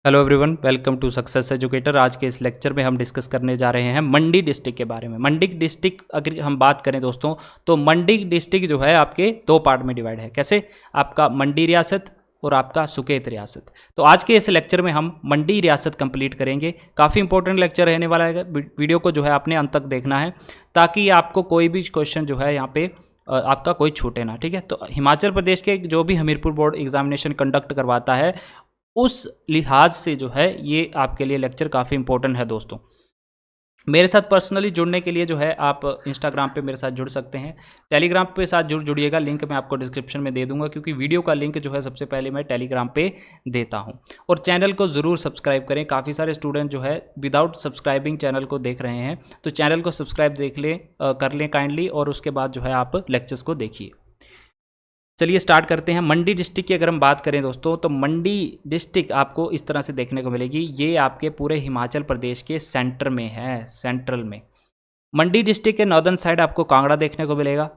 Hello everyone, welcome to success educator. आज के इस लेक्चर में हम डिस्कस करने जा रहे हैं मंडी डिस्ट्रिक्ट के बारे में। मंडी डिस्ट्रिक्ट अगर हम बात करें दोस्तों, तो मंडी डिस्ट्रिक्ट जो है आपके दो पार्ट में डिवाइड है। कैसे? आपका मंडी रियासत और आपका सुकेत रियासत। तो आज के इस लेक्चर में हम मंडी रियासत कंप्लीट करेंगे। काफ़ी इंपॉर्टेंट लेक्चर रहने वाला है। वीडियो को जो है आपने अंत तक देखना है ताकि आपको कोई भी क्वेश्चन जो है यहाँ पे आपका कोई छूटे ना। ठीक है? तो हिमाचल प्रदेश के जो भी हमीरपुर बोर्ड एग्जामिनेशन कंडक्ट करवाता है, उस लिहाज से जो है ये आपके लिए लेक्चर काफ़ी इंपॉर्टेंट है दोस्तों। मेरे साथ पर्सनली जुड़ने के लिए जो है आप इंस्टाग्राम पे मेरे साथ जुड़ सकते हैं। टेलीग्राम पे साथ जुड़िएगा, लिंक मैं आपको डिस्क्रिप्शन में दे दूंगा, क्योंकि वीडियो का लिंक जो है सबसे पहले मैं टेलीग्राम पे देता हूं। और चैनल को ज़रूर सब्सक्राइब करें। काफ़ी सारे स्टूडेंट जो है विदाउट सब्सक्राइबिंग चैनल को देख रहे हैं, तो चैनल को सब्सक्राइब कर लें काइंडली, और उसके बाद जो है आप लेक्चर्स को देखिए। चलिए स्टार्ट करते हैं। मंडी डिस्ट्रिक्ट की अगर हम बात करें दोस्तों, तो मंडी डिस्ट्रिक्ट आपको इस तरह से देखने को मिलेगी। ये आपके पूरे हिमाचल प्रदेश के सेंटर में है, सेंट्रल में। मंडी डिस्ट्रिक्ट के नॉर्दर्न साइड आपको कांगड़ा देखने को मिलेगा।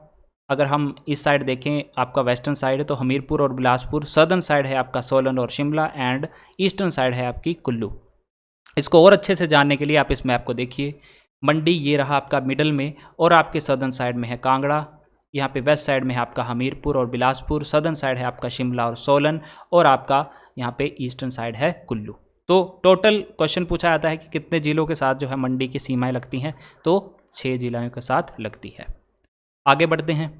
अगर हम इस साइड देखें, आपका वेस्टर्न साइड है तो हमीरपुर और बिलासपुर। सदर्न साइड है आपका सोलन और शिमला, एंड ईस्टर्न साइड है आपकी कुल्लू। इसको और अच्छे से जानने के लिए आप इस मैप को देखिए। मंडी ये रहा आपका मिडल में, और आपके सदर्न साइड में है कांगड़ा। यहाँ पे वेस्ट साइड में है आपका हमीरपुर और बिलासपुर। सदर्न साइड है आपका शिमला और सोलन, और आपका यहाँ पे ईस्टर्न साइड है कुल्लू। तो टोटल क्वेश्चन पूछा जाता है कि कितने जिलों के साथ जो है मंडी की सीमाएं लगती हैं, तो 6 जिलों के साथ लगती है। आगे बढ़ते हैं।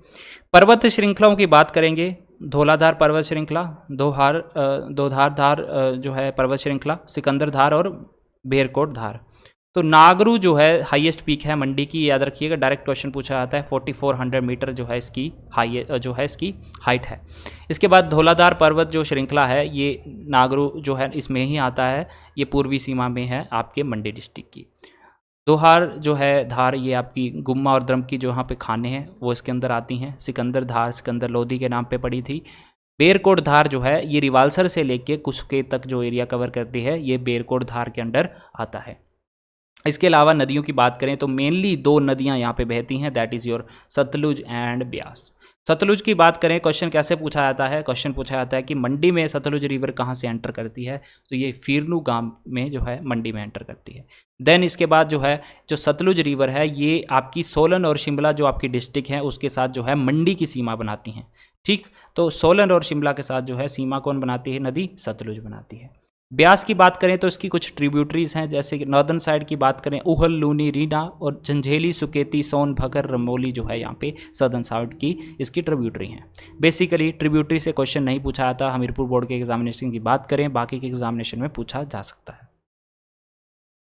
पर्वत श्रृंखलाओं की बात करेंगे। धौलाधार पर्वत श्रृंखला, दोधार धार जो है पर्वत श्रृंखला, सिकंदर धार और बेरकोट धार। तो नागरू जो है हाईएस्ट पीक है मंडी की, याद रखिएगा। डायरेक्ट क्वेश्चन पूछा जाता है। 4400 मीटर जो है इसकी हाइट है। इसके बाद धौलाधार पर्वत जो श्रृंखला है, ये नागरू जो है इसमें ही आता है। ये पूर्वी सीमा में है आपके मंडी डिस्ट्रिक्ट की। दोहार जो है धार, ये आपकी गुम्मा और द्रम की जो यहाँ पे खाने हैं वो इसके अंदर आती हैं। सिकंदर धार सिकंदर लोधी के नाम पे पड़ी थी। बेरकोट धार जो है ये रिवालसर से लेके कुसकेत तक जो एरिया कवर करती है, ये बेरकोट धार के अंडर आता है। इसके अलावा नदियों की बात करें तो मेनली 2 नदियां यहाँ पे बहती हैं, that is your Sutlej and Beas. Sutlej की बात करें, क्वेश्चन कैसे पूछा जाता है? क्वेश्चन पूछा जाता है कि मंडी में सतलुज रिवर कहाँ से एंटर करती है, तो ये फिरनू गांव में जो है मंडी में एंटर करती है। देन इसके बाद जो है जो सतलुज रिवर है, ये आपकी सोलन और शिमला जो आपकी डिस्ट्रिक्ट है उसके साथ जो है मंडी की सीमा बनाती हैं। ठीक, तो सोलन और शिमला के साथ जो है सीमा कौन बनाती है? नदी सतलुज बनाती है। ब्यास की बात करें तो इसकी कुछ ट्रिब्यूटरीज हैं, जैसे कि नॉर्दर्न साइड की बात करें, उहल, लूनी, रीना और झंझेली, सुकेती, सोन, भगर, रमोली जो है यहाँ पे सदर्न साइड की इसकी ट्रिब्यूटरी हैं। बेसिकली ट्रिब्यूटरी से क्वेश्चन नहीं पूछा जाता। हमीरपुर बोर्ड के एग्जामिनेशन की बात करें, बाकी के एग्जामिनेशन में पूछा जा सकता है।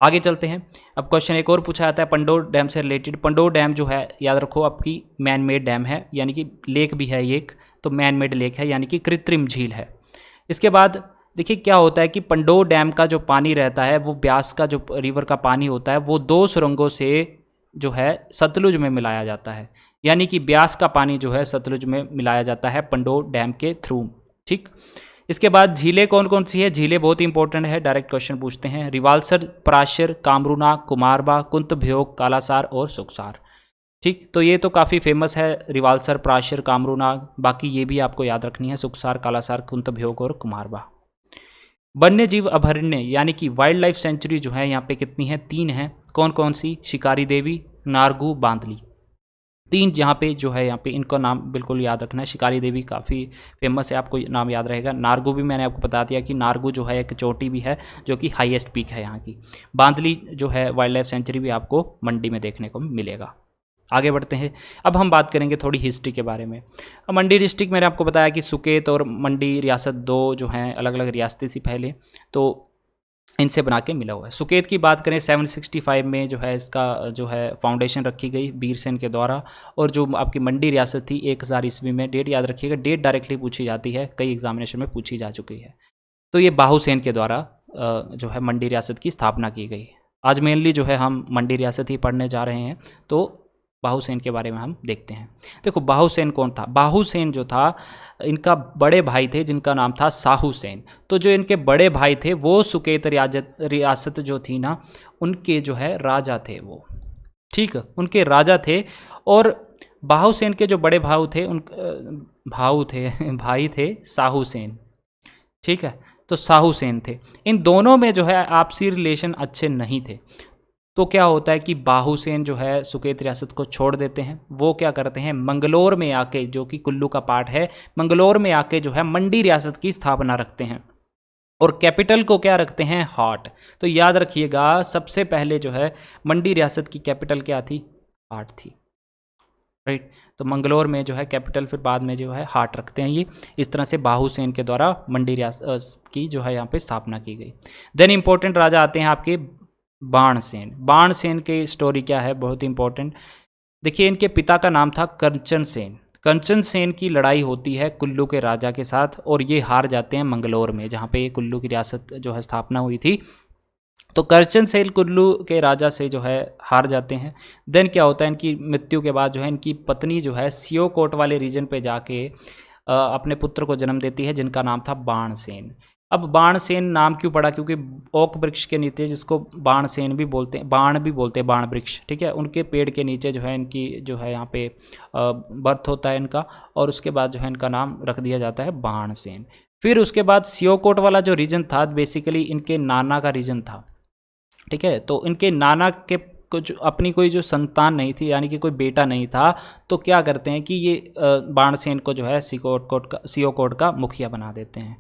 आगे चलते हैं। अब क्वेश्चन एक और पूछा जाता है पंडोर डैम से रिलेटेड। पंडोर डैम जो है, याद रखो, आपकी मैन मेड डैम है, यानी कि लेक भी है ये एक, तो मैन मेड लेक है, यानी कि कृत्रिम झील है। इसके बाद देखिए क्या होता है कि पंडोर डैम का जो पानी रहता है, वो ब्यास का जो रिवर का पानी होता है, वो 2 सुरंगों से जो है सतलुज में मिलाया जाता है। यानी कि ब्यास का पानी जो है सतलुज में मिलाया जाता है पंडोर डैम के थ्रू। ठीक, इसके बाद झीलें कौन कौन सी है? झीलें बहुत इंपॉर्टेंट है, डायरेक्ट क्वेश्चन पूछते हैं। रिवालसर, पराशर, कामरूना, कुमारबा, कुंतभ्योग, कालासार और सुखसार। ठीक, तो ये तो काफ़ी फेमस है, रिवालसर, पराशर, कामरूना। बाकी ये भी आपको याद रखनी है, सुखसार, कालासार, कुंतभ्योग और कुमारबा। वन्य जीव अभयारण्य यानी कि वाइल्ड लाइफ सेंचुरी जो है यहाँ पे कितनी है? 3 है। कौन कौन सी? शिकारी देवी, नारगू, बांदली। 3 यहाँ पे जो है, यहाँ पे इनका नाम बिल्कुल याद रखना है। शिकारी देवी काफ़ी फेमस है, आपको नाम याद रहेगा। नारगू भी मैंने आपको बता दिया कि नारगू जो है एक चोटी भी है जो कि हाईएस्ट पीक है यहाँ की। बांदली जो है वाइल्ड लाइफ सेंचुरी भी आपको मंडी में देखने को मिलेगा। आगे बढ़ते हैं। अब हम बात करेंगे थोड़ी हिस्ट्री के बारे में। अब मंडी डिस्ट्रिक्ट मैंने आपको बताया कि सुकेत और मंडी रियासत 2 जो हैं अलग अलग रियासतें थी पहले, तो इनसे बना के मिला हुआ है। सुकेत की बात करें 765 में जो है इसका जो है फाउंडेशन रखी गई बीरसेन के द्वारा। और जो आपकी मंडी रियासत थी 1000 ईस्वी में। डेट याद रखिएगा, डेट डायरेक्टली पूछी जाती है, कई एग्जामिनेशन में पूछी जा चुकी है। तो ये बाहुसेन के द्वारा जो है मंडी रियासत की स्थापना की गई। आज मेनली जो है हम मंडी रियासत ही पढ़ने जा रहे हैं, तो बाहुसेन के बारे में हम देखते हैं। देखो बाहुसेन कौन था? बाहुसेन जो था, इनका बड़े भाई थे जिनका नाम था साहुसेन। तो जो इनके बड़े भाई थे वो सुकेत रियासत जो थी ना, उनके जो है राजा थे वो। ठीक, उनके राजा थे। और बाहुसेन के जो बड़े भाई थे साहुसेन। ठीक है, तो साहू सेन थे। इन दोनों में जो है आपसी रिलेशन अच्छे नहीं थे। तो क्या होता है कि बाहुसेन जो है सुकेत रियासत को छोड़ देते हैं। वो क्या करते हैं, मंगलोर में आके, जो कि कुल्लू का पार्ट है, मंगलोर में आके जो है मंडी रियासत की स्थापना रखते हैं और कैपिटल को क्या रखते हैं, हाट। तो याद रखिएगा, सबसे पहले जो है मंडी रियासत की कैपिटल क्या थी, हाट थी, राइट। तो मंगलोर में जो है कैपिटल, फिर बाद में जो है हाट रखते हैं ये। इस तरह से बाहुसेन के द्वारा मंडी रियासत की जो है यहाँ पे स्थापना की गई। देन इंपॉर्टेंट राजा आते हैं आपके बाणसेन। बाणसेन की स्टोरी क्या है, बहुत इंपॉर्टेंट। देखिए, इनके पिता का नाम था कंचन सेन। कंचन सेन की लड़ाई होती है कुल्लू के राजा के साथ और ये हार जाते हैं मंगलोर में, जहाँ पे ये कुल्लू की रियासत जो है स्थापना हुई थी। तो करचन सेन कुल्लू के राजा से जो है हार जाते हैं। देन क्या होता है, इनकी मृत्यु के बाद जो है इनकी पत्नी जो है सियोकोट वाले रीजन पे जाके अपने पुत्र को जन्म देती है, जिनका नाम था बाणसेन। अब बाणसेन नाम क्यों पड़ा, क्योंकि ओक वृक्ष के नीचे, जिसको बाणसेन भी बोलते हैं, बाण भी बोलते हैं, बाण वृक्ष, ठीक है, उनके पेड़ के नीचे जो है इनकी जो है यहाँ पे बर्थ होता है इनका, और उसके बाद जो है इनका नाम रख दिया जाता है बाणसेन। फिर उसके बाद सियोकोट वाला जो रीजन था, बेसिकली इनके नाना का रीजन था, ठीक है। तो इनके नाना के कुछ अपनी कोई जो संतान नहीं थी, यानी कि कोई बेटा नहीं था, तो क्या करते हैं कि ये बाणसेन को जो है सियोकोट का मुखिया बना देते हैं,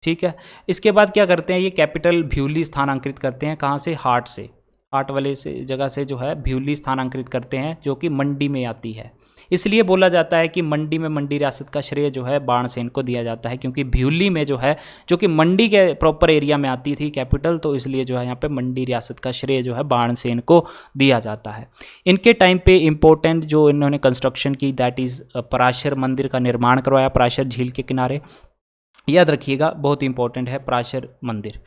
ठीक है। इसके बाद क्या करते हैं, ये कैपिटल भ्यूली स्थानांतरित करते हैं, कहाँ से, हाट से, हाट वाले से जगह से जो है भ्यूली स्थानांतरित करते हैं, जो कि मंडी में आती है। इसलिए बोला जाता है कि मंडी में मंडी रियासत का श्रेय जो है बाणसेन को दिया जाता है, क्योंकि भ्यूली में जो है, जो कि मंडी के प्रॉपर एरिया में आती थी कैपिटल, तो इसलिए जो है यहाँ पे मंडी रियासत का श्रेय जो है बाणसेन को दिया जाता है। इनके टाइम पे इम्पोर्टेंट जो इन्होंने कंस्ट्रक्शन की, दैट इज़ पराशर मंदिर का निर्माण करवाया, पराशर झील के किनारे, याद रखिएगा, बहुत इंपॉर्टेंट है पराशर मंदिर।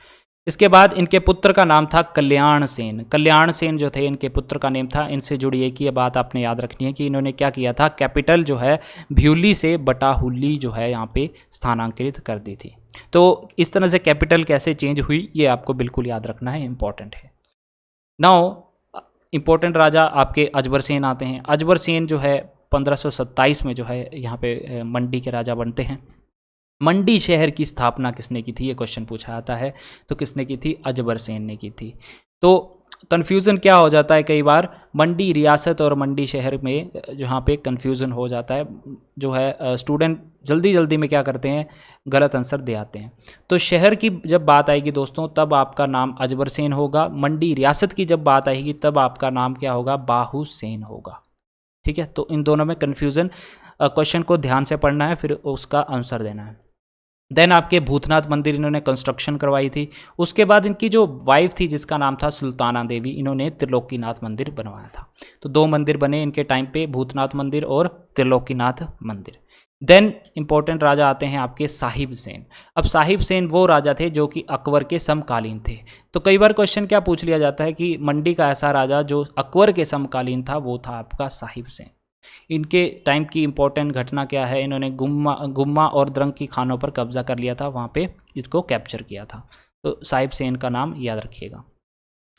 इसके बाद इनके पुत्र का नाम था कल्याण सेन। कल्याण सेन जो थे इनके पुत्र का नेम था। इनसे जुड़ी एक ही बात आपने याद रखनी है कि इन्होंने क्या किया था, कैपिटल जो है भ्यूली से बटाहुली जो है यहाँ पे स्थानांतरित कर दी थी। तो इस तरह से कैपिटल कैसे चेंज हुई, ये आपको बिल्कुल याद रखना है, इंपॉर्टेंट है। नाउ इंपॉर्टेंट राजा आपके अजबर सेन आते हैं। अजबर सेन जो है 1527 में जो है यहाँ पे मंडी के राजा बनते हैं। मंडी शहर की स्थापना किसने की थी, ये क्वेश्चन पूछा जाता है। तो किसने की थी, अजबर सेन ने की थी। तो कन्फ्यूज़न क्या हो जाता है, कई बार मंडी रियासत और मंडी शहर में जहाँ पे कन्फ्यूज़न हो जाता है, जो है स्टूडेंट जल्दी जल्दी में क्या करते हैं, गलत आंसर दे आते हैं। तो शहर की जब बात आएगी दोस्तों, तब आपका नाम अजबर सेन होगा। मंडी रियासत की जब बात आएगी, तब आपका नाम क्या होगा, बाहू सेन होगा, ठीक है। तो इन दोनों में कन्फ्यूज़न, क्वेश्चन को ध्यान से पढ़ना है, फिर उसका आंसर देना है। देन आपके भूतनाथ मंदिर इन्होंने कंस्ट्रक्शन करवाई थी। उसके बाद इनकी जो वाइफ थी, जिसका नाम था सुल्ताना देवी, इन्होंने त्रिलोकीनाथ मंदिर बनवाया था। तो 2 मंदिर बने इनके टाइम पे, भूतनाथ मंदिर और त्रिलोकीनाथ मंदिर। देन इंपॉर्टेंट राजा आते हैं आपके साहिब सेन। अब साहिब सेन वो राजा थे जो कि अकबर के समकालीन थे। तो कई बार क्वेश्चन क्या पूछ लिया जाता है कि मंडी का ऐसा राजा जो अकबर के समकालीन था, वो था आपका साहिब सेन। इनके टाइम की इंपॉर्टेंट घटना क्या है, इन्होंने गुम्मा और द्रंग की खानों पर कब्जा कर लिया था, वहाँ पे इसको कैप्चर किया था। तो साहिब सेन का नाम याद रखिएगा।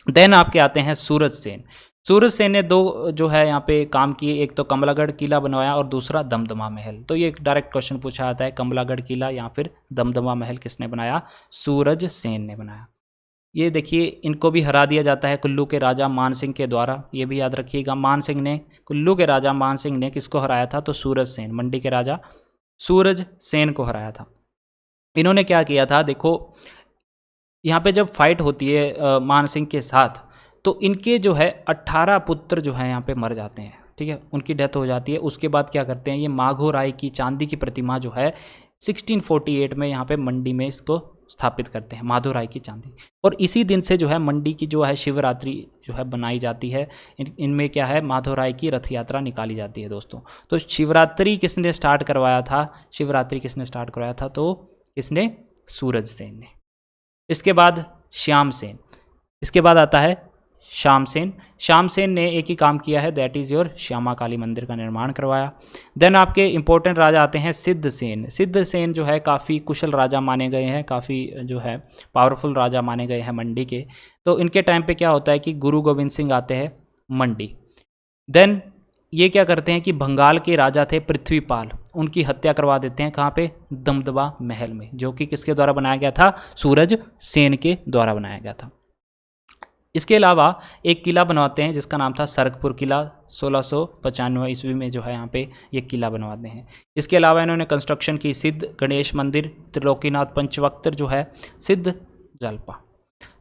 देन आपके आते हैं सूरज सेन। सूरज सेन ने 2 जो है यहाँ पे काम किए, एक तो कमलागढ़ किला बनवाया और दूसरा दमदमा महल। तो ये एक डायरेक्ट क्वेश्चन पूछा जाता है, कमलागढ़ किला या फिर दमदमा महल किसने बनाया, सूरज सेन ने बनाया। ये देखिए, इनको भी हरा दिया जाता है कुल्लू के राजा मान सिंह के द्वारा, ये भी याद रखिएगा। कुल्लू के राजा मान सिंह ने किसको हराया था, तो सूरज सेन, मंडी के राजा सूरज सेन को हराया था। इन्होंने क्या किया था, देखो यहाँ पे जब फाइट होती है मान सिंह के साथ, तो इनके जो है 18 पुत्र जो है यहाँ पे मर जाते हैं, ठीक है, उनकी डेथ हो जाती है। उसके बाद क्या करते हैं, ये माघो राय की चांदी की प्रतिमा जो है 1648 में यहाँ पे मंडी में इसको स्थापित करते हैं, माधो राय की चांदी। और इसी दिन से जो है मंडी की जो है शिवरात्रि जो है बनाई जाती है। इनमें क्या है, माधो राय की रथ यात्रा निकाली जाती है दोस्तों। तो शिवरात्रि किसने स्टार्ट करवाया था, तो किसने, सूरज सेन ने। इसके बाद श्याम सेन, इसके बाद आता है श्याम सेन। श्याम सेन ने एक ही काम किया है, दैट इज़ योर श्यामा काली मंदिर का निर्माण करवाया। देन आपके इंपॉर्टेंट राजा आते हैं सिद्ध सेन। सिद्ध सेन जो है काफ़ी कुशल राजा माने गए हैं, काफ़ी जो है पावरफुल राजा माने गए हैं मंडी के। तो इनके टाइम पे क्या होता है कि गुरु गोविंद सिंह आते हैं मंडी। देन ये क्या करते हैं कि बंगाल के राजा थे पृथ्वीपाल, उनकी हत्या करवा देते हैं। कहाँ पे? दमदमा महल में, जो कि किसके द्वारा बनाया गया था? सूरज सेन के द्वारा बनाया गया था। इसके अलावा एक किला बनवाते हैं जिसका नाम था सरकपुर किला, 1695 ईस्वी में जो है यहाँ पे ये किला बनवाते हैं। इसके अलावा इन्होंने कंस्ट्रक्शन की सिद्ध गणेश मंदिर, त्रिलोकीनाथ पंचवक्त्र जो है, सिद्ध जलपा।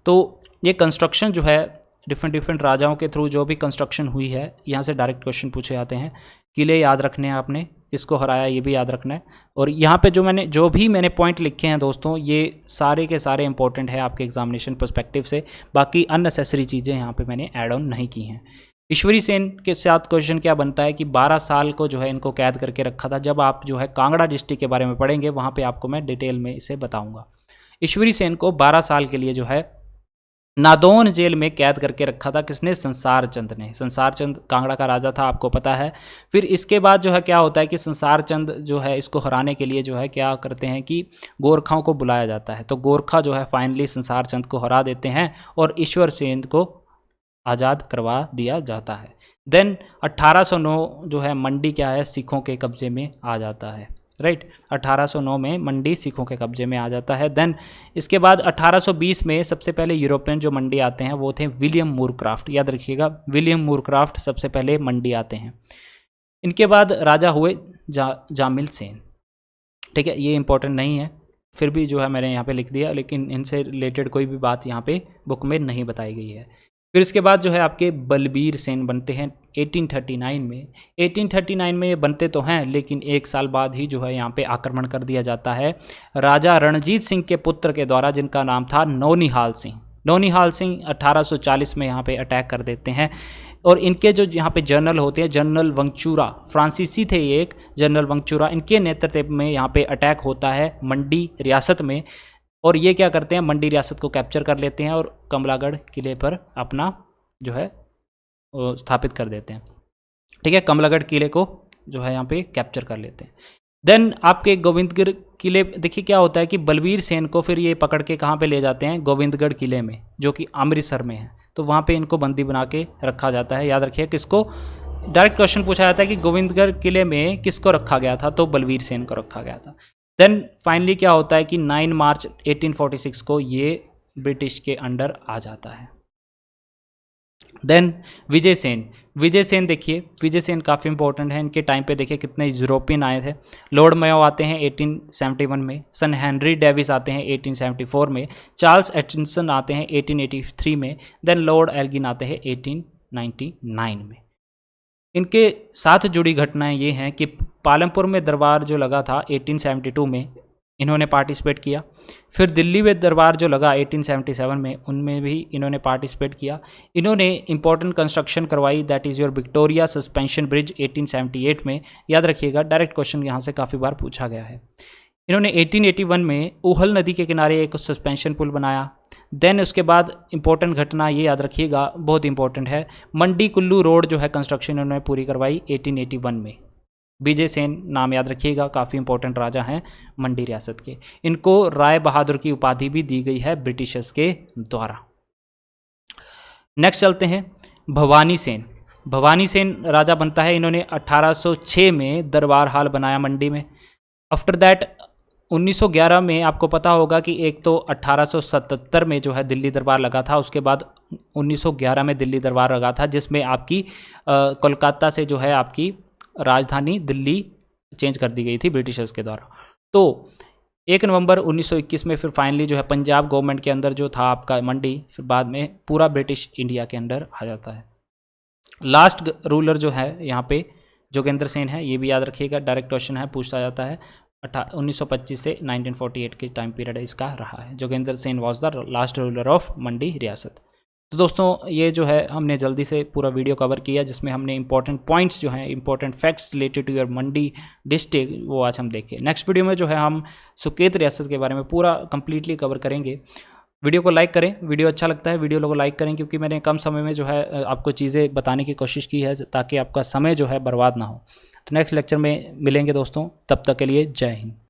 तो ये कंस्ट्रक्शन जो है डिफरेंट राजाओं के थ्रू जो भी कंस्ट्रक्शन हुई है, यहाँ से डायरेक्ट क्वेश्चन पूछे जाते हैं। किले याद रखने हैं आपने, किसको हराया ये भी याद रखना है। और यहाँ पे जो भी मैंने पॉइंट लिखे हैं दोस्तों, ये सारे के सारे इंपॉर्टेंट है आपके एग्जामिनेशन पर्सपेक्टिव से। बाकी अननेसेसरी चीज़ें यहाँ पे मैंने ऐड ऑन नहीं की हैं। ईश्वरी सेन के साथ क्वेश्चन क्या बनता है कि 12 साल को जो है इनको कैद करके रखा था। जब आप जो है कांगड़ा डिस्ट्रिक्ट के बारे में पढ़ेंगे वहाँ पर आपको मैं डिटेल में इसे बताऊँगा। ईश्वरी सेन को 12 साल के लिए जो है नादौन जेल में कैद करके रखा था। किसने? संसार चंद ने। संसार चंद कांगड़ा का राजा था, आपको पता है। फिर इसके बाद जो है क्या होता है कि संसार चंद जो है इसको हराने के लिए जो है क्या करते हैं कि गोरखाओं को बुलाया जाता है। तो गोरखा जो है फाइनली संसार चंद को हरा देते हैं और ईश्वर सेन को आज़ाद करवा दिया जाता है। देन 1809 जो है मंडी क्या है, सिखों के कब्जे में आ जाता है। राइट, 1809 में मंडी सिखों के कब्जे में आ जाता है। देन इसके बाद 1820 में सबसे पहले यूरोपियन जो मंडी आते हैं वो थे विलियम मूरक्राफ्ट। याद रखिएगा, विलियम मूरक्राफ्ट सबसे पहले मंडी आते हैं। इनके बाद राजा हुए जामिल सेन। ठीक है, ये इंपॉर्टेंट नहीं है, फिर भी जो है मैंने यहाँ पे लिख दिया, लेकिन इनसे रिलेटेड कोई भी बात यहाँ पे बुक में नहीं बताई गई है। फिर इसके बाद जो है आपके बलबीर सेन बनते हैं 1839 में। 1839 में ये बनते तो हैं, लेकिन एक साल बाद ही जो है यहाँ पे आक्रमण कर दिया जाता है राजा रणजीत सिंह के पुत्र के द्वारा, जिनका नाम था नौनिहाल सिंह। नौनिहाल सिंह 1840 में यहाँ पे अटैक कर देते हैं। और इनके जो यहाँ पे जनरल होते हैं, जनरल वंगचूरा, फ्रांसीसी थे ये एक जनरल वंगचूरा, इनके नेतृत्व में यहाँ पे अटैक होता है मंडी रियासत में। और ये क्या करते हैं, मंडी रियासत को कैप्चर कर लेते हैं और कमलागढ़ किले पर अपना जो है स्थापित कर देते हैं। ठीक है, कमलागढ़ किले को जो है यहाँ पे कैप्चर कर लेते हैं। देन आपके गोविंदगढ़ किले, देखिए क्या होता है कि बलबीर सेन को फिर ये पकड़ के कहाँ पे ले जाते हैं, गोविंदगढ़ किले में, जो कि अमृतसर में है। तो वहाँ पे इनको बंदी बना के रखा जाता है। याद रखिए किसको, डायरेक्ट क्वेश्चन पूछा जाता है कि गोविंदगढ़ किले में किसको रखा गया था, तो बलबीर सेन को रखा गया था। देन फाइनली क्या होता है कि 9 मार्च 1846 को ये ब्रिटिश के अंडर आ जाता है। देन विजय सेन, विजय सेन देखिए, विजय सेन काफ़ी इंपॉर्टेंट है। इनके टाइम पे देखिए कितने यूरोपियन आए थे। लॉर्ड मेयो आते हैं 1871 में, सन हेनरी डेविस आते हैं 1874 में, चार्ल्स एटकिंसन आते हैं 1883 में, देन लॉर्ड एल्गिन आते हैं 1899 में। इनके साथ जुड़ी घटनाएं ये हैं कि पालमपुर में दरबार जो लगा था 1872 में, इन्होंने पार्टिसिपेट किया। फिर दिल्ली में दरबार जो लगा 1877 में, उनमें भी इन्होंने पार्टिसिपेट किया। इन्होंने इंपॉर्टेंट कंस्ट्रक्शन करवाई, that is your Victoria suspension bridge 1878 में। याद रखिएगा, डायरेक्ट क्वेश्चन यहाँ से काफ़ी बार पूछा गया है। इन्होंने 1881 में ऊहल नदी के किनारे एक सस्पेंशन पुल बनाया। देन उसके बाद इंपॉर्टेंट घटना ये याद रखिएगा, बहुत इंपॉर्टेंट है, मंडी कुल्लू रोड जो है कंस्ट्रक्शन इन्होंने पूरी करवाई 1881 में। विजय सेन नाम याद रखिएगा, काफ़ी इंपॉर्टेंट राजा हैं मंडी रियासत के। इनको राय बहादुर की उपाधि भी दी गई है ब्रिटिशर्स के द्वारा। नेक्स्ट चलते हैं भवानी सेन। भवानी सेन राजा बनता है, इन्होंने 1806 में दरबार हाल बनाया मंडी में। आफ्टर दैट 1911 में आपको पता होगा कि एक तो 1877 में जो है दिल्ली दरबार लगा था, उसके बाद 1911 में दिल्ली दरबार लगा था, जिसमें आपकी कोलकाता से जो है आपकी राजधानी दिल्ली चेंज कर दी गई थी ब्रिटिशर्स के द्वारा। तो 1 नवंबर 1921 में फिर फाइनली जो है पंजाब गवर्नमेंट के अंदर जो था आपका मंडी, फिर बाद में पूरा ब्रिटिश इंडिया के अंदर आ जाता है। लास्ट रूलर जो है यहाँ पे जोगेंद्र सेन है, ये भी याद रखिएगा, डायरेक्ट क्वेश्चन है, पूछा जाता है। 1925 से 1948 के टाइम पीरियड इसका रहा है। Jogendra Sen was the last ruler of Mandi riyasat. तो दोस्तों ये जो है हमने जल्दी से पूरा वीडियो कवर किया, जिसमें हमने इंपॉर्टेंट पॉइंट्स जो हैं, important facts related to your Mandi district, वो आज हम देखें। नेक्स्ट वीडियो में जो है हम सुकेत रियासत के बारे में पूरा कंप्लीटली कवर करेंगे। वीडियो को लाइक करें, वीडियो अच्छा लगता है वीडियो लोगों को लाइक करें, क्योंकि मैंने कम समय में जो है आपको चीज़ें बताने की कोशिश की है ताकि आपका समय जो है बर्बाद ना हो। तो नेक्स्ट लेक्चर में मिलेंगे दोस्तों, तब तक के लिए जय हिंद।